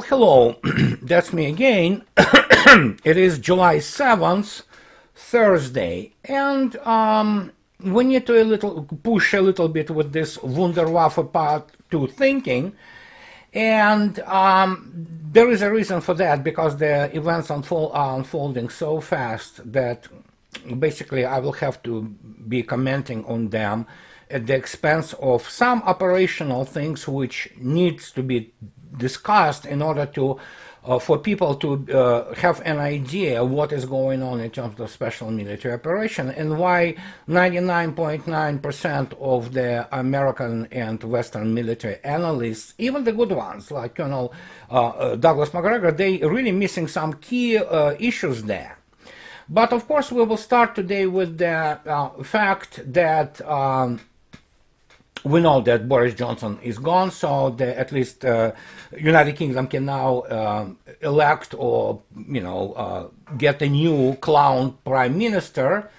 Well, hello, that's me again. It is July 7th, Thursday, and we need to push a little bit with this Wunderwaffe Part 2 thinking, and there is a reason for that, because the events are unfolding so fast that basically I will have to be commenting on them at the expense of some operational things which needs to be discussed in order to for people to have an idea what is going on in terms of special military operation, and why 99.9% of the American and Western military analysts, even the good ones like Colonel Douglas MacGregor, they really missing some key issues there. But of course we will start today with the fact that we know that Boris Johnson is gone, so at least United Kingdom can now elect or get a new clown prime minister.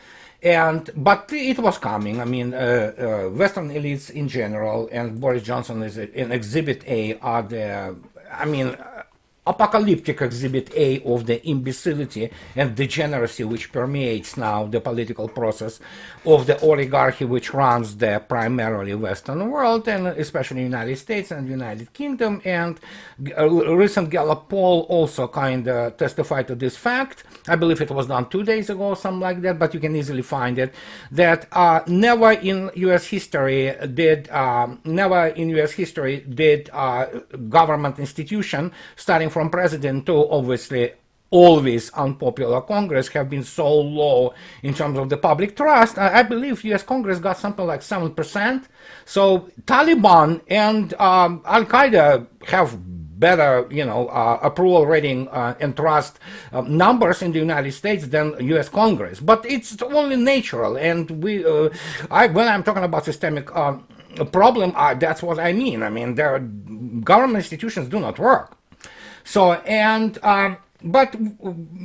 But it was coming. I mean, Western elites in general, and Boris Johnson is in Exhibit A, are the, apocalyptic Exhibit A of the imbecility and degeneracy which permeates now the political process of the oligarchy which runs the primarily Western world, and especially the United States and United Kingdom. And a recent Gallup poll also kind of testified to this fact. I believe it was done 2 days ago, something like that, but you can easily find it, that never in U.S. history did government institution, starting from president to obviously always unpopular Congress, have been so low in terms of the public trust. I believe U.S. Congress got something like 7%. So Taliban and Al-Qaeda have better, approval rating and trust numbers in the United States than U.S. Congress. But it's only natural, and when I'm talking about systemic problem, that's what I mean. I mean, their government institutions do not work. So, but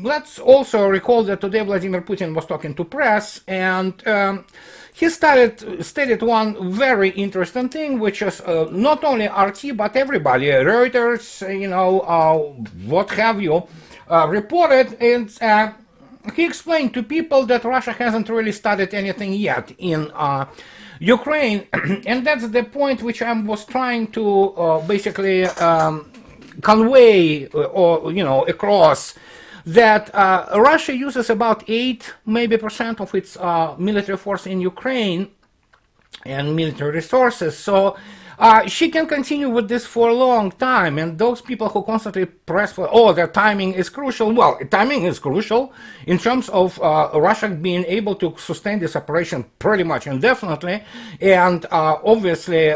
let's also recall that today Vladimir Putin was talking to press, and he stated one very interesting thing, which is not only RT but everybody, Reuters, what have you, reported, and he explained to people that Russia hasn't really started anything yet in Ukraine, and that's the point which I was trying to basically convey across, that Russia uses about 8% maybe of its military force in Ukraine and military resources. So she can continue with this for a long time, and those people who constantly press for, their timing is crucial. Well, timing is crucial in terms of Russia being able to sustain this operation pretty much indefinitely, and obviously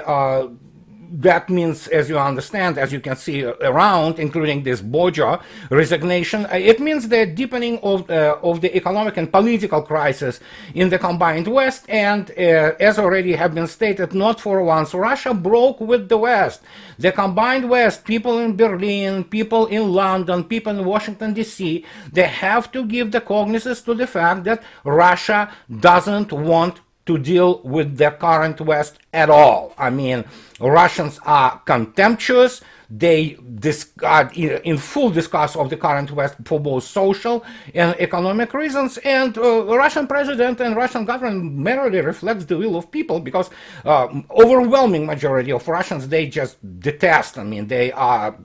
that means, as you understand, as you can see around, including this Boja resignation, it means the deepening of the economic and political crisis in the combined West. And as already have been stated, not for once, Russia broke with the West. The combined West, people in Berlin, people in London, people in Washington, D.C., they have to give the cognizance to the fact that Russia doesn't want to deal with the current West at all. I mean, Russians are contemptuous. They are in full disgust of the current West for both social and economic reasons, and Russian president and Russian government merely reflects the will of people, because overwhelming majority of Russians, they just detest. I mean, they are,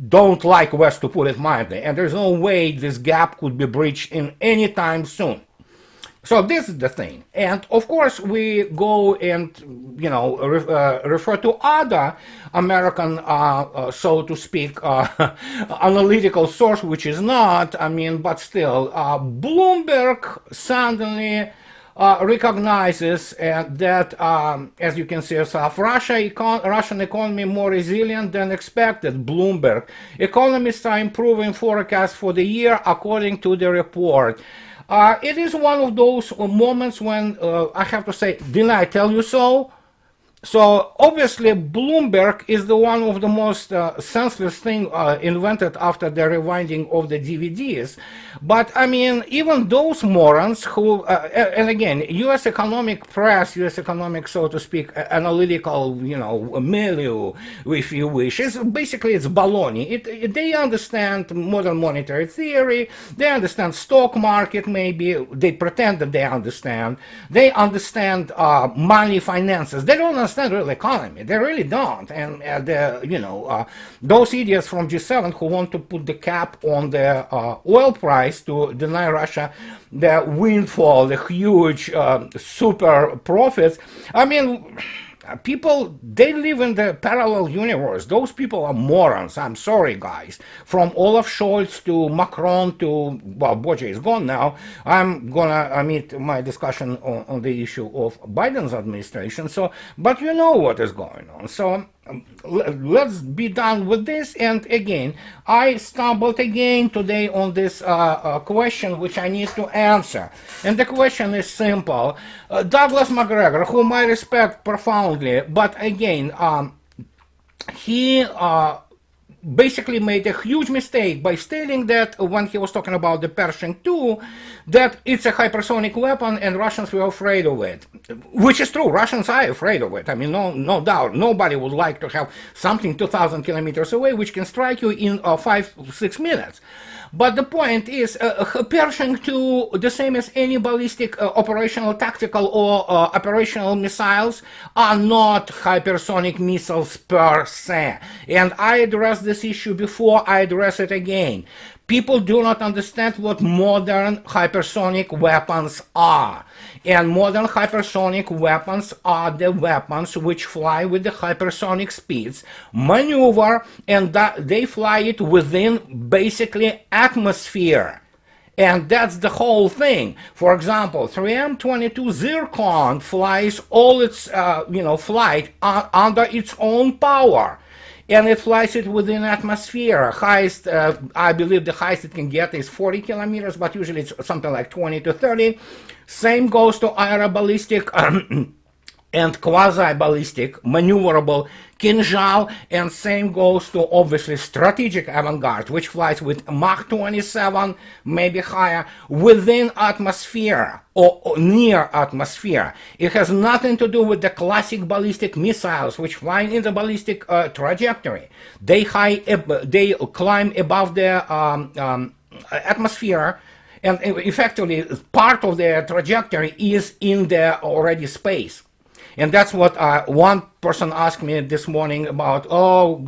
don't like West, to put it mildly, and there's no way this gap could be breached in any time soon. So this is the thing, and of course we go and refer to other American, so to speak, analytical source, which is not. I mean, but still, Bloomberg suddenly recognizes that, as you can see yourself, Russian economy more resilient than expected. Bloomberg economists are improving forecast for the year according to the report. It is one of those moments when I have to say, didn't I tell you so? So obviously, Bloomberg is the one of the most senseless thing invented after the rewinding of the DVDs. But I mean, even those morons who, and again, U.S. economic press, U.S. economic, so to speak, analytical, milieu, if you wish, is basically it's baloney. They understand modern monetary theory. They understand stock market. Maybe they pretend that they understand. They understand money, finances. They don't understand real economy. They really don't. And those idiots from G7 who want to put the cap on the oil price to deny Russia the windfall, the huge super profits. I mean, people, they live in the parallel universe. Those people are morons. I'm sorry, guys. From Olaf Scholz to Macron to, well, Boje is gone now. I'm gonna omit my discussion on the issue of Biden's administration. So, but you know what is going on. So let's be done with this. And again, I stumbled again today on this question which I need to answer. And the question is simple. Douglas McGregor, whom I respect profoundly, but again, he basically made a huge mistake by stating that when he was talking about the Pershing II, that it's a hypersonic weapon and Russians were afraid of it. Which is true, Russians are afraid of it. I mean, no doubt. Nobody would like to have something 2,000 kilometers away which can strike you in 5-6 minutes. But the point is, Pershing II, the same as any ballistic operational, tactical, or operational missiles, are not hypersonic missiles per se. And I addressed this issue before, I address it again. People do not understand what modern hypersonic weapons are. And modern hypersonic weapons are the weapons which fly with the hypersonic speeds, maneuver, and they fly it within basically atmosphere. And that's the whole thing. For example, 3M-22 Zircon flies all its flight under its own power. And it flies it within atmosphere. Highest, I believe the highest it can get is 40 kilometers, but usually it's something like 20 to 30. Same goes to aeroballistic and quasi-ballistic, maneuverable Kinzhal, and same goes to obviously strategic avant-garde, which flies with Mach 27, maybe higher, within atmosphere or near atmosphere. It has nothing to do with the classic ballistic missiles, which fly in the ballistic trajectory. They climb above the atmosphere, and effectively part of their trajectory is in the already space. And that's what one person asked me this morning about,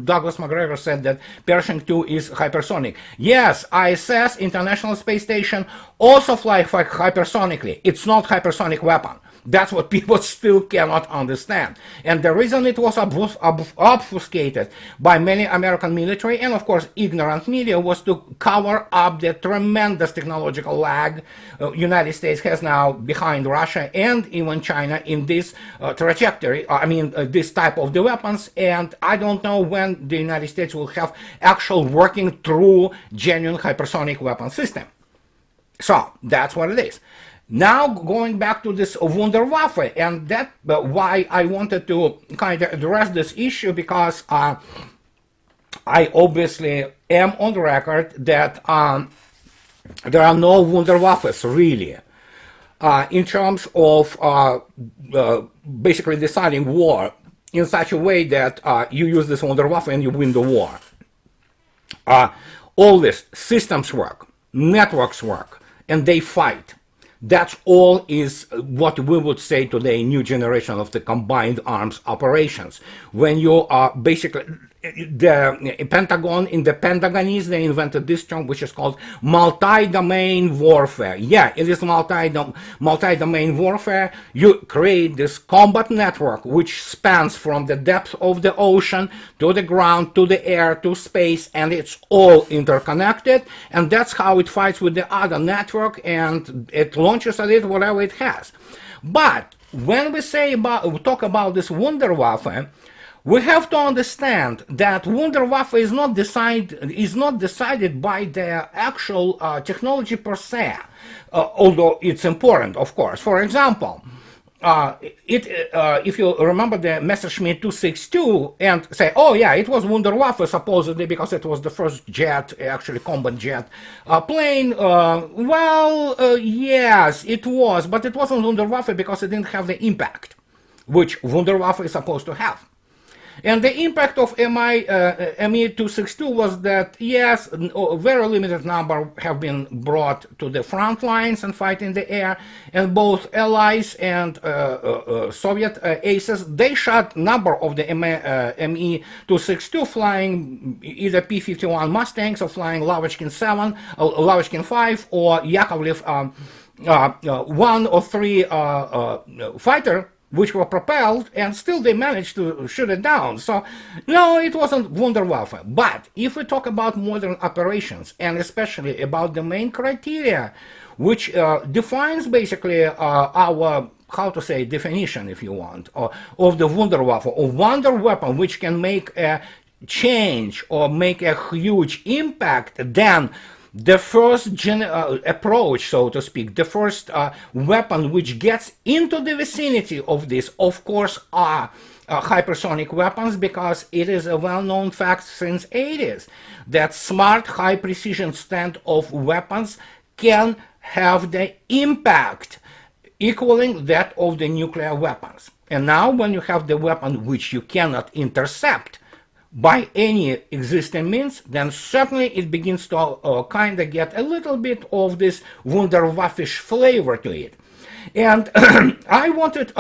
Douglas McGregor said that Pershing II is hypersonic. Yes, ISS, International Space Station, also fly hypersonically. It's not hypersonic weapon. That's what people still cannot understand. And the reason it was obfuscated by many American military and, of course, ignorant media was to cover up the tremendous technological lag United States has now behind Russia and even China in this trajectory, this type of the weapons. And I don't know when the United States will have actual working true, genuine hypersonic weapon system. So that's what it is. Now going back to this Wunderwaffe, and that why I wanted to kind of address this issue, because I obviously am on the record that there are no Wunderwaffes really in terms of basically deciding war in such a way that you use this Wunderwaffe and you win the war. All this systems work, networks work, and they fight. That's all is what we would say today, new generation of the combined arms operations. When you are basically, the Pentagon, in the Pentagonese, they invented this term which is called multi-domain warfare. Yeah, it is multi-domain warfare. You create this combat network which spans from the depth of the ocean to the ground, to the air, to space, and it's all interconnected, and that's how it fights with the other network, and it launches at it whatever it has. But when we talk about this Wunderwaffe, we have to understand that Wunderwaffe is not decided by the actual technology per se, although it's important, of course. For example, if you remember the Messerschmitt 262 and say, oh yeah, it was Wunderwaffe supposedly because it was the first jet, actually combat jet plane. Yes, it was, but it wasn't Wunderwaffe because it didn't have the impact which Wunderwaffe is supposed to have. And the impact of Me-262 was that, yes, a very limited number have been brought to the front lines and fight in the air, and both Allies and Soviet aces, they shot number of the Me-262 flying either P-51 Mustangs or flying Lavashkin 7, Lavashkin 5, or Yakovlev 1 or 3 fighter, which were propelled, and still they managed to shoot it down. So, no, it wasn't Wunderwaffe. But if we talk about modern operations, and especially about the main criteria, which defines basically our, how to say, definition, if you want, of the Wunderwaffe, or wonder weapon, which can make a change or make a huge impact, then the first approach, so to speak, the first weapon which gets into the vicinity of this, of course, are hypersonic weapons, because it is a well-known fact since 80s that smart, high-precision standoff weapons can have the impact equaling that of the nuclear weapons. And now when you have the weapon which you cannot intercept by any existing means, then certainly it begins to kind of get a little bit of this Wunderwaffish flavor to it. And I wanted,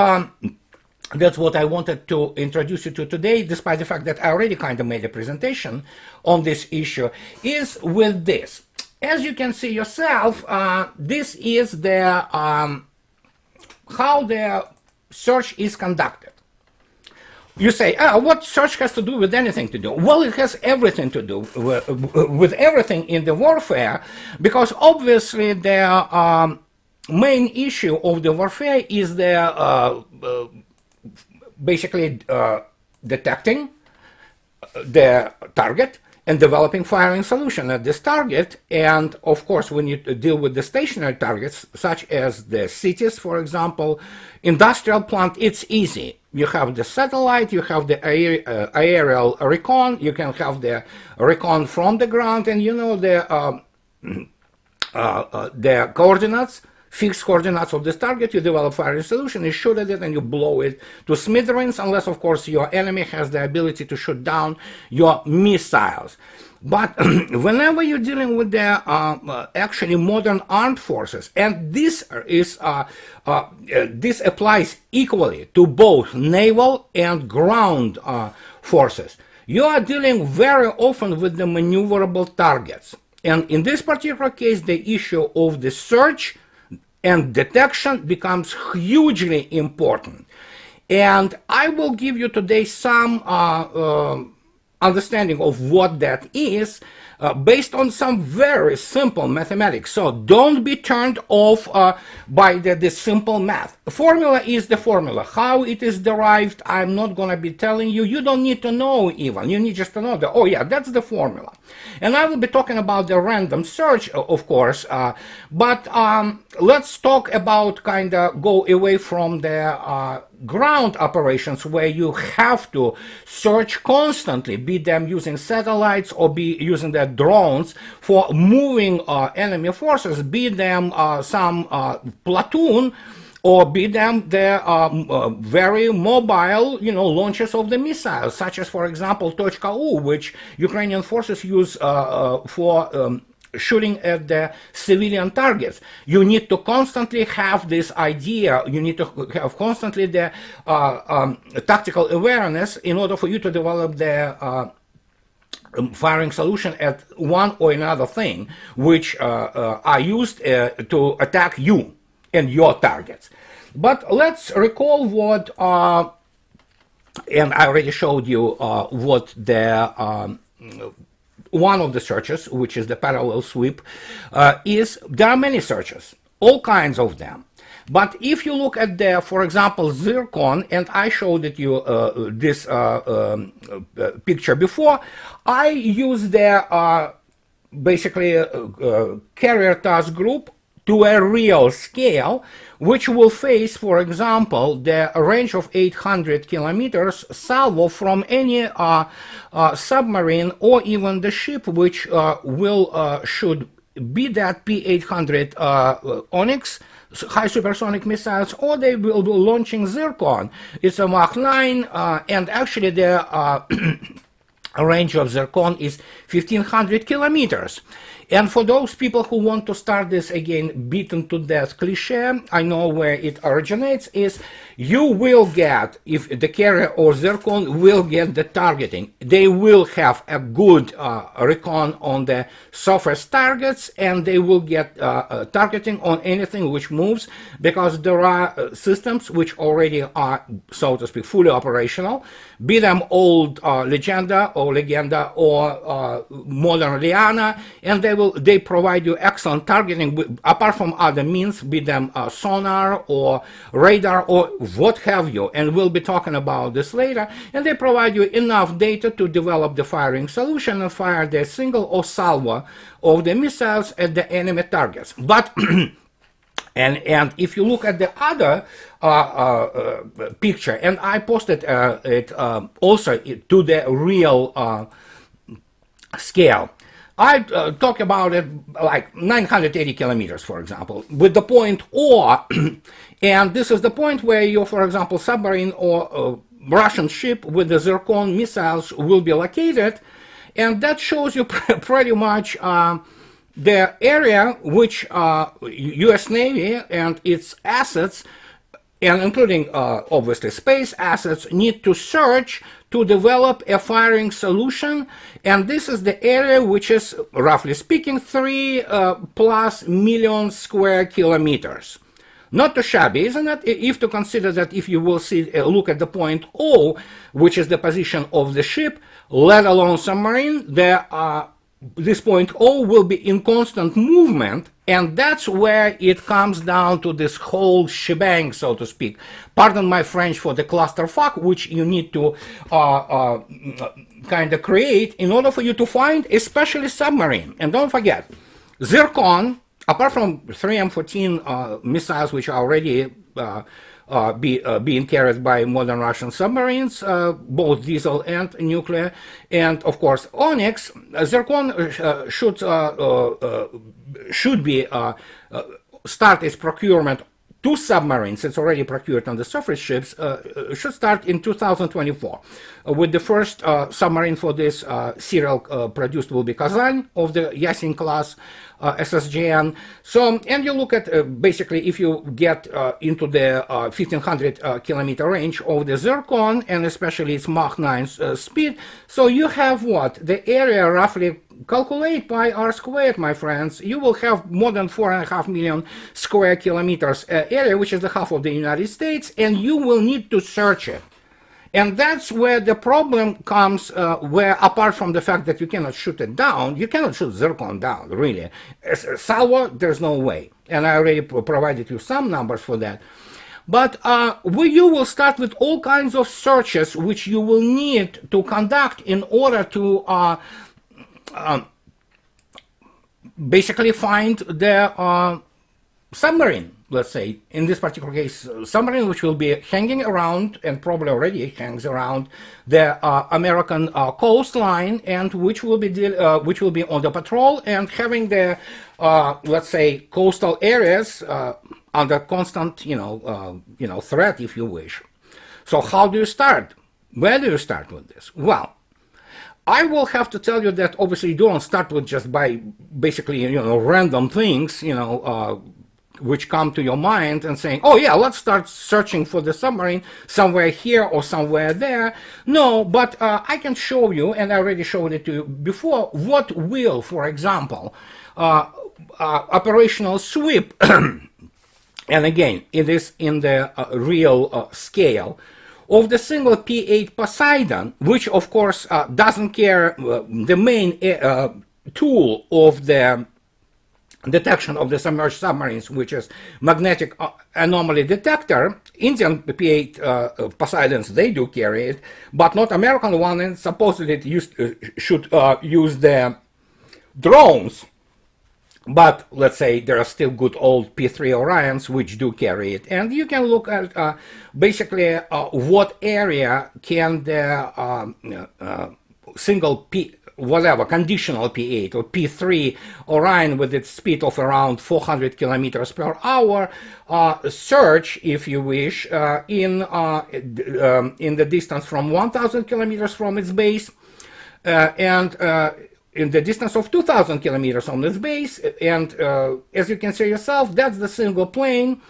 that's what I wanted to introduce you to today, despite the fact that I already kind of made a presentation on this issue, is with this. As you can see yourself, this is the how the search is conducted. You say, what search has to do with anything to do? Well, it has everything to do with everything in the warfare, because obviously the main issue of the warfare is the basically detecting the target and developing firing solution at this target. And of course, when you deal with the stationary targets, such as the cities, for example, industrial plant, it's easy. You have the satellite, you have the aerial recon, you can have the recon from the ground, and you know the coordinates, fixed coordinates of this target. You develop firing solution, you shoot at it, and you blow it to smithereens, unless of course your enemy has the ability to shoot down your missiles. But whenever you're dealing with the actually modern armed forces, and this is this applies equally to both naval and ground forces, you are dealing very often with the maneuverable targets. And in this particular case, the issue of the search and detection becomes hugely important. And I will give you today some understanding of what that is based on some very simple mathematics. So don't be turned off by the simple math. The formula is the formula. How it is derived, I'm not going to be telling you. You don't need to know even. You need just to know that, oh yeah, that's the formula. And I will be talking about the random search, of course, but let's talk about kind of go away from the ground operations, where you have to search constantly, be them using satellites or be using the drones for moving enemy forces, be them some platoon, or be them the very mobile, launches of the missiles, such as, for example, Tochka U, which Ukrainian forces use for shooting at the civilian targets. You need to constantly have this idea, you need to have constantly the tactical awareness in order for you to develop the firing solution at one or another thing, which are used to attack you and your targets. But let's recall what, and I already showed you what the one of the searches, which is the parallel sweep, is. There are many searches, all kinds of them. But if you look at the, for example, Zircon, and I showed it you this picture before, I use the basically carrier task group to a real scale, which will face, for example, the range of 800 kilometers salvo from any submarine or even the ship, which should be that P-800 Onyx high supersonic missiles, or they will be launching Zircon. It's a Mach 9, and actually the range of Zircon is 1500 kilometers. And for those people who want to start this again beaten to death cliche, I know where it originates, is you will get, if the carrier or Zircon will get the targeting. They will have a good recon on the surface targets, and they will get targeting on anything which moves, because there are systems which already are, so to speak, fully operational, be them old Legenda or modern Liana, and they provide you excellent targeting apart from other means, be them sonar or radar or what have you, and we'll be talking about this later. And they provide you enough data to develop the firing solution and fire the single or salvo of the missiles at the enemy targets. But and if you look at the other picture, and I posted it also to the real scale, I talk about it like 980 kilometers, for example, with the point or, and this is the point where your, for example, submarine or Russian ship with the Zircon missiles will be located, and that shows you pretty much the area which U.S. Navy and its assets, and including obviously space assets, need to search to develop a firing solution. And this is the area which is, roughly speaking, 3+ million square kilometers. Not too shabby, isn't it? If to consider that if you will see, look at the point O, which is the position of the ship, let alone submarine, this point O will be in constant movement, and that's where it comes down to this whole shebang, so to speak. Pardon my French for the clusterfuck, which you need to kind of create in order for you to find, especially submarine. And don't forget, Zircon, apart from 3M14 missiles, which are already being carried by modern Russian submarines, both diesel and nuclear, and of course Onyx, Zircon should be start its procurement. Two submarines, it's already procured on the surface ships, should start in 2024. With the first submarine for this serial produced will be Kazan of the Yasin class SSGN. So, and you look at basically if you get into the 1500 kilometer range of the Zircon, and especially its Mach 9 speed, so you have what? The area roughly, calculate by R squared, my friends, you will have more than 4.5 million square kilometers area, which is the half of the United States, and you will need to search it. And that's where the problem comes, where apart from the fact that you cannot shoot it down, you cannot shoot Zircon down, really. Salvo, there's no way. And I already provided you some numbers for that. But you will start with all kinds of searches which you will need to conduct in order to basically find the submarine, let's say, in this particular case, submarine which will be hanging around, and probably already hangs around, the American coastline, and which will be on the patrol and having the, let's say, coastal areas under constant, threat, if you wish. So how do you start? Where do you start with this? Well, I will have to tell you that obviously you don't start with just by basically, random things, which come to your mind and saying, oh yeah, let's start searching for the submarine somewhere here or somewhere there. No, but I can show you, and I already showed it to you before, what will, for example, operational sweep, and again, it is in the real scale, of the single P-8 Poseidon, which of course doesn't care, the main tool of the detection of the submerged submarines, which is magnetic anomaly detector. Indian P-8 Poseidons, they do carry it, but not American one, and supposedly it should use the drones but let's say there are still good old P3 Orions which do carry it, and you can look at basically what area can the single P, whatever, conditional P8 or P3 Orion with its speed of around 400 kilometers per hour search, if you wish, in the distance from 1,000 kilometers from its base, and in the distance of 2,000 kilometers on its base, and as you can see yourself, that's the single plane.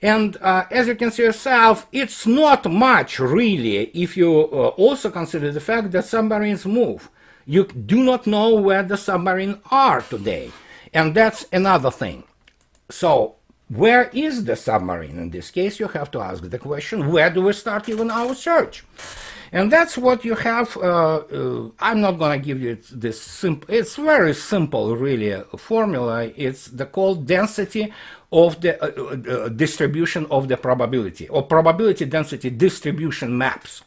And as you can see yourself, it's not much really if you also consider the fact that submarines move. You do not know where the submarines are today, and that's another thing. So where is the submarine? In this case, you have to ask the question, where do we start even our search? And that's what you have. I'm not going to give you this simple, it's very simple really formula. It's the called density of the distribution of the probability, or probability density distribution maps.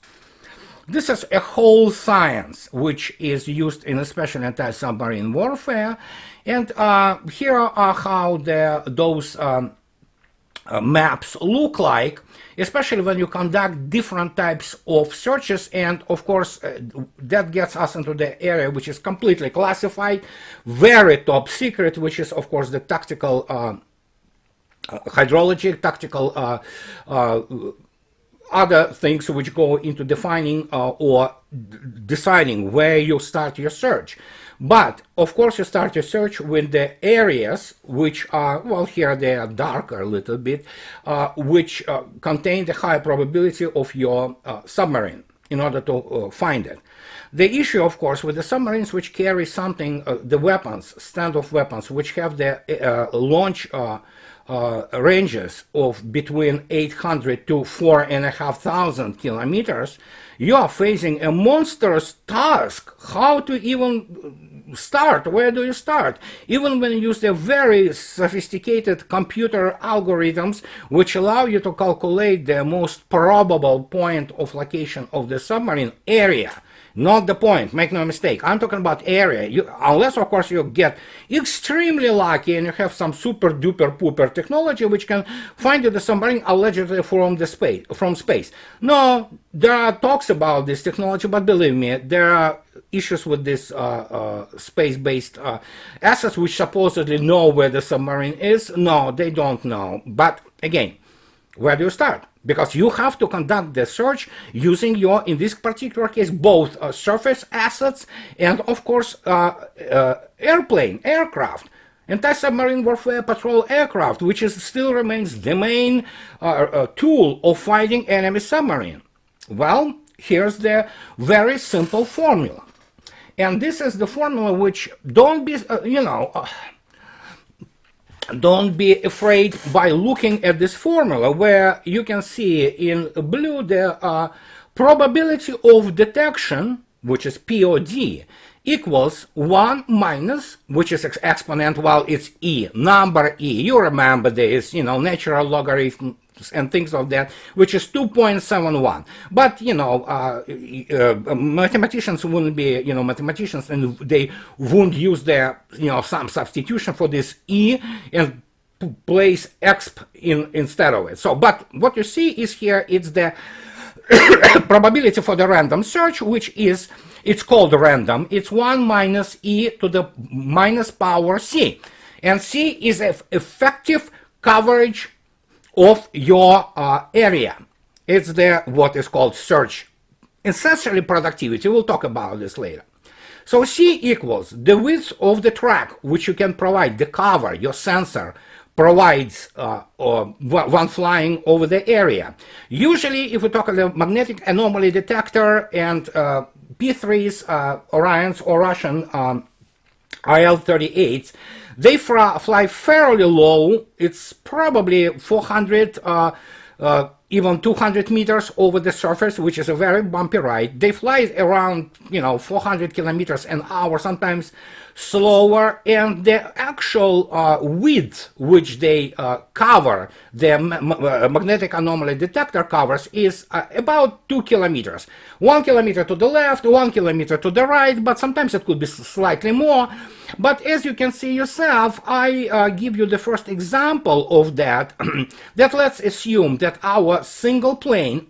This is a whole science which is used in especially anti-submarine warfare, and here are how those maps look like, especially when you conduct different types of searches. And of course that gets us into the area which is completely classified, very top secret, which is of course the tactical hydrology, tactical other things which go into defining or deciding where you start your search. But of course you start your search with the areas which are, well, here they are darker a little bit, which contain the high probability of your submarine in order to find it. The issue, of course, with the submarines which carry something, the weapons, standoff weapons, which have the launch ranges of between 800 to 4,500 kilometers, you are facing a monstrous task. How to even start? Where do you start? Even when you use the very sophisticated computer algorithms which allow you to calculate the most probable point of location of the submarine area. Not the point, make no mistake. I'm talking about area. Unless, of course, you get extremely lucky and you have some super duper pooper technology which can find you the submarine allegedly from space. No, there are talks about this technology, but believe me, there are issues with this space-based assets which supposedly know where the submarine is. No, they don't know. But again, where do you start? Because you have to conduct the search using your, in this particular case, both surface assets and, of course, aircraft, anti-submarine warfare patrol aircraft, which still remains the main tool of fighting enemy submarine. Well, here's the very simple formula. And this is the formula which, don't be, don't be afraid by looking at this formula, where you can see in blue the probability of detection, which is POD, equals 1 minus, which is exponent, well, it's E, number E. You remember this, natural logarithm and things of that, which is 2.71. But, mathematicians wouldn't be, mathematicians, and they wouldn't use their, some substitution for this E and place exp instead of it. So, but what you see is here, it's the probability for the random search, which is, it's called random. It's 1 minus E to the minus power C. And C is an effective coverage of your area. It's the what is called search, essentially productivity. We'll talk about this later. So C equals the width of the track which you can provide, the cover your sensor provides when flying over the area. Usually, if we talk about the magnetic anomaly detector and P3s, Orions or Russian IL-38s, they fly fairly low. It's probably 400 even 200 meters over the surface, which is a very bumpy ride. They fly around, 400 kilometers an hour, sometimes slower, and the actual width which they cover, the magnetic anomaly detector covers, is about 2 kilometers. 1 kilometer to the left, 1 kilometer to the right, but sometimes it could be slightly more. But as you can see yourself, I give you the first example of that. That let's assume that our single plane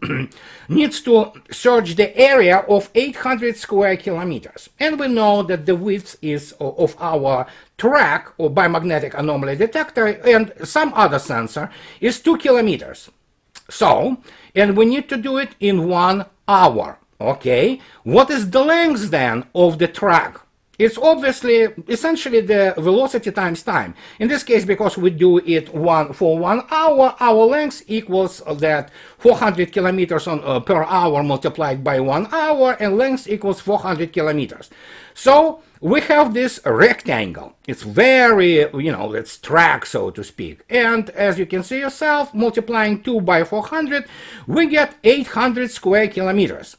needs to search the area of 800 square kilometers. And we know that the width is of our track or biomagnetic anomaly detector and some other sensor is 2 kilometers. So, and we need to do it in 1 hour. Okay, what is the length then of the track? It's obviously essentially the velocity times time. In this case, because we do it for 1 hour, our length equals that 400 kilometers per hour multiplied by 1 hour, and length equals 400 kilometers. So we have this rectangle. It's very, it's track, so to speak. And as you can see yourself, multiplying 2 by 400, we get 800 square kilometers.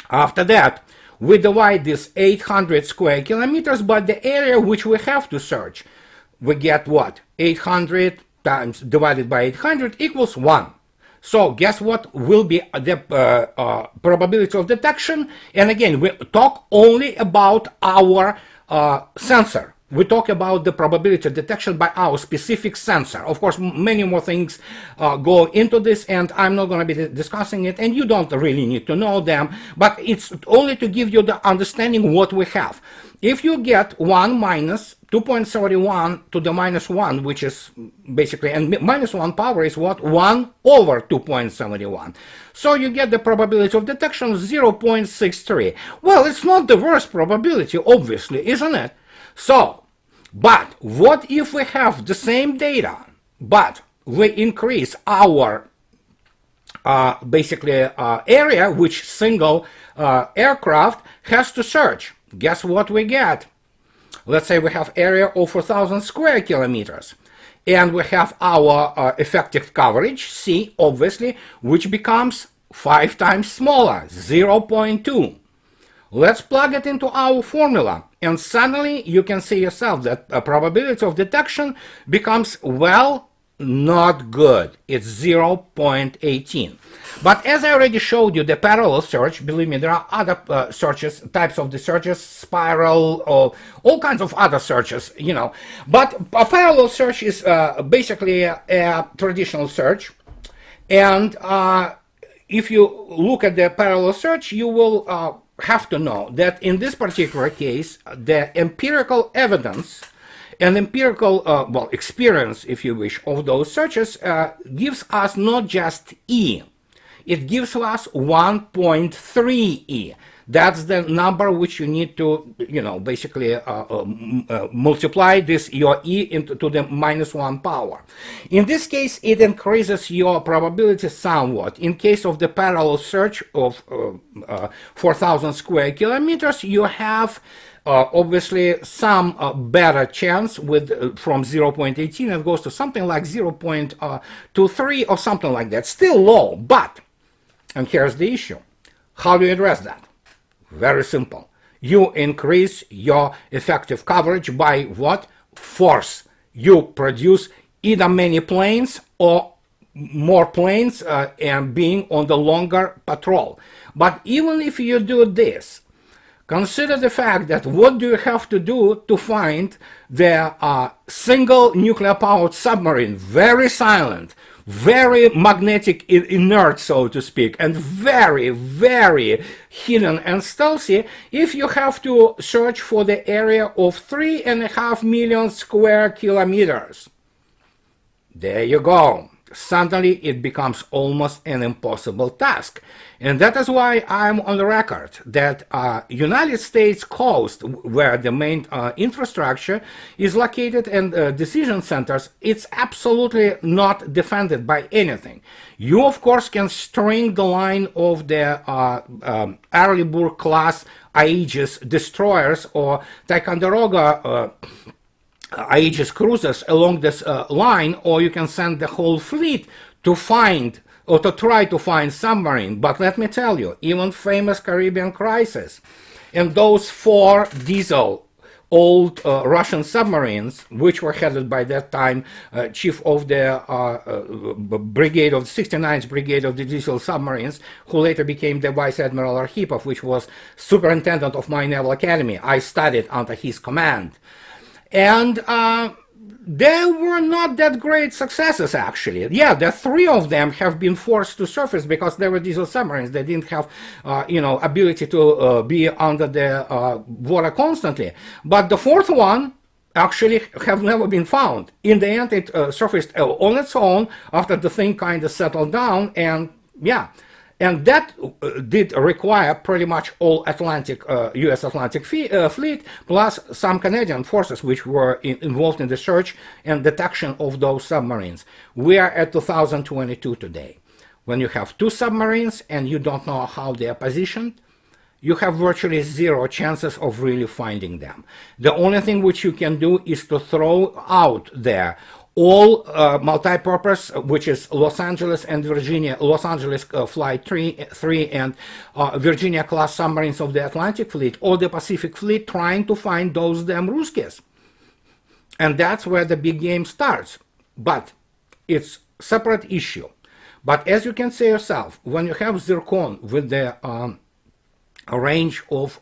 After that, we divide this 800 square kilometers by the area which we have to search. We get what? 800 times divided by 800 equals 1. So guess what will be the probability of detection? And again, we talk only about our sensor. We talk about the probability of detection by our specific sensor. Of course, many more things go into this, and I'm not going to be discussing it, and you don't really need to know them, but it's only to give you the understanding what we have. If you get 1 minus 2.71 to the minus 1, which is basically, and minus 1 power is what? 1 over 2.71. So you get the probability of detection 0.63. Well, it's not the worst probability, obviously, isn't it? So, but what if we have the same data, but we increase our area which single aircraft has to search? Guess what we get? Let's say we have area of 4,000 square kilometers, and we have our effective coverage, C, obviously, which becomes 5 times smaller, 0.2. Let's plug it into our formula, and suddenly you can see yourself that a probability of detection becomes, well, not good. It's 0.18. But as I already showed you, the parallel search, believe me, there are other searches, types of the searches, spiral, or all kinds of other searches, But a parallel search is basically a traditional search, and if you look at the parallel search, you will have to know that in this particular case, the empirical evidence and empirical experience, if you wish, of those searches gives us not just E, it gives us 1.3 E. That's the number which you need to, basically multiply this, your E to the minus 1 power. In this case, it increases your probability somewhat. In case of the parallel search of 4,000 square kilometers, you have obviously some better chance with from 0.18 it goes to something like 0.23 or something like that. Still low, but, and here's the issue, how do you address that? Very simple. You increase your effective coverage by what? Force. You produce either many planes or more planes and being on the longer patrol. But even if you do this, consider the fact that what do you have to do to find the single nuclear-powered submarine, very silent, very magnetic inert, so to speak, and very, very hidden and stealthy, if you have to search for the area of 3.5 million square kilometers. There you go. Suddenly it becomes almost an impossible task. And that is why I'm on the record that United States coast, where the main infrastructure is located and decision centers, it's absolutely not defended by anything. You, of course, can string the line of the Arleigh class Aegis destroyers or Ticonderoga Aegis cruisers along this line, or you can send the whole fleet to find or to try to find submarine. But let me tell you, even famous Caribbean crisis, and those 4 diesel old Russian submarines, which were headed by that time chief of the brigade of the 69th Brigade of the Diesel Submarines, who later became the Vice Admiral Arkhipov, which was superintendent of my Naval Academy. I studied under his command. And they were not that great successes, actually. Yeah, the 3 of them have been forced to surface because they were diesel submarines. They didn't have, ability to be under the water constantly. But the 4th one actually have never been found. In the end, it surfaced on its own after the thing kind of settled down, and yeah. And that did require pretty much all Atlantic, U.S. Atlantic fleet, plus some Canadian forces which were involved in the search and detection of those submarines. We are at 2022 today. When you have 2 submarines and you don't know how they are positioned, you have virtually 0 chances of really finding them. The only thing which you can do is to throw out there all multi-purpose, which is Los Angeles and Virginia, Los Angeles Flight 3 and Virginia-class submarines of the Atlantic Fleet or the Pacific Fleet, trying to find those damn Ruskies. And that's where the big game starts. But it's a separate issue. But as you can say yourself, when you have Zircon with the a range of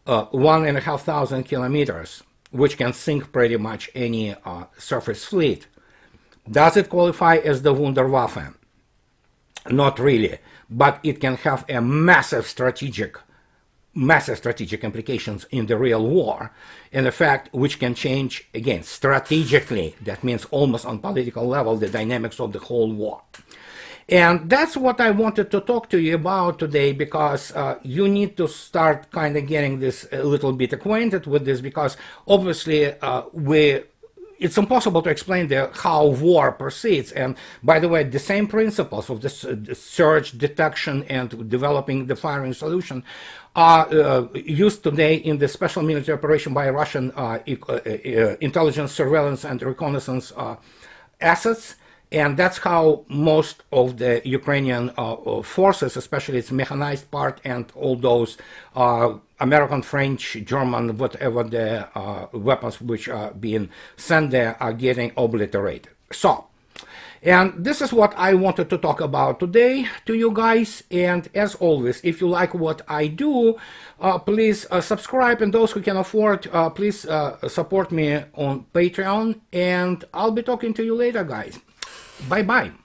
1,500 kilometers, which can sink pretty much any surface fleet. Does it qualify as the Wunderwaffe? Not really, but it can have a massive strategic implications in the real war, in effect, which can change, again, strategically, that means almost on political level, the dynamics of the whole war. And that's what I wanted to talk to you about today, because you need to start kind of getting this a little bit acquainted with this, because obviously it's impossible to explain how war proceeds. And by the way, the same principles of the search, detection, and developing the firing solution are used today in the special military operation by Russian intelligence, surveillance, and reconnaissance assets. And that's how most of the Ukrainian forces, especially its mechanized part and all those American, French, German, whatever the weapons which are being sent there, are getting obliterated. So, and this is what I wanted to talk about today to you guys. And as always, if you like what I do, please subscribe. And those who can afford, please support me on Patreon. And I'll be talking to you later, guys. Bye-bye.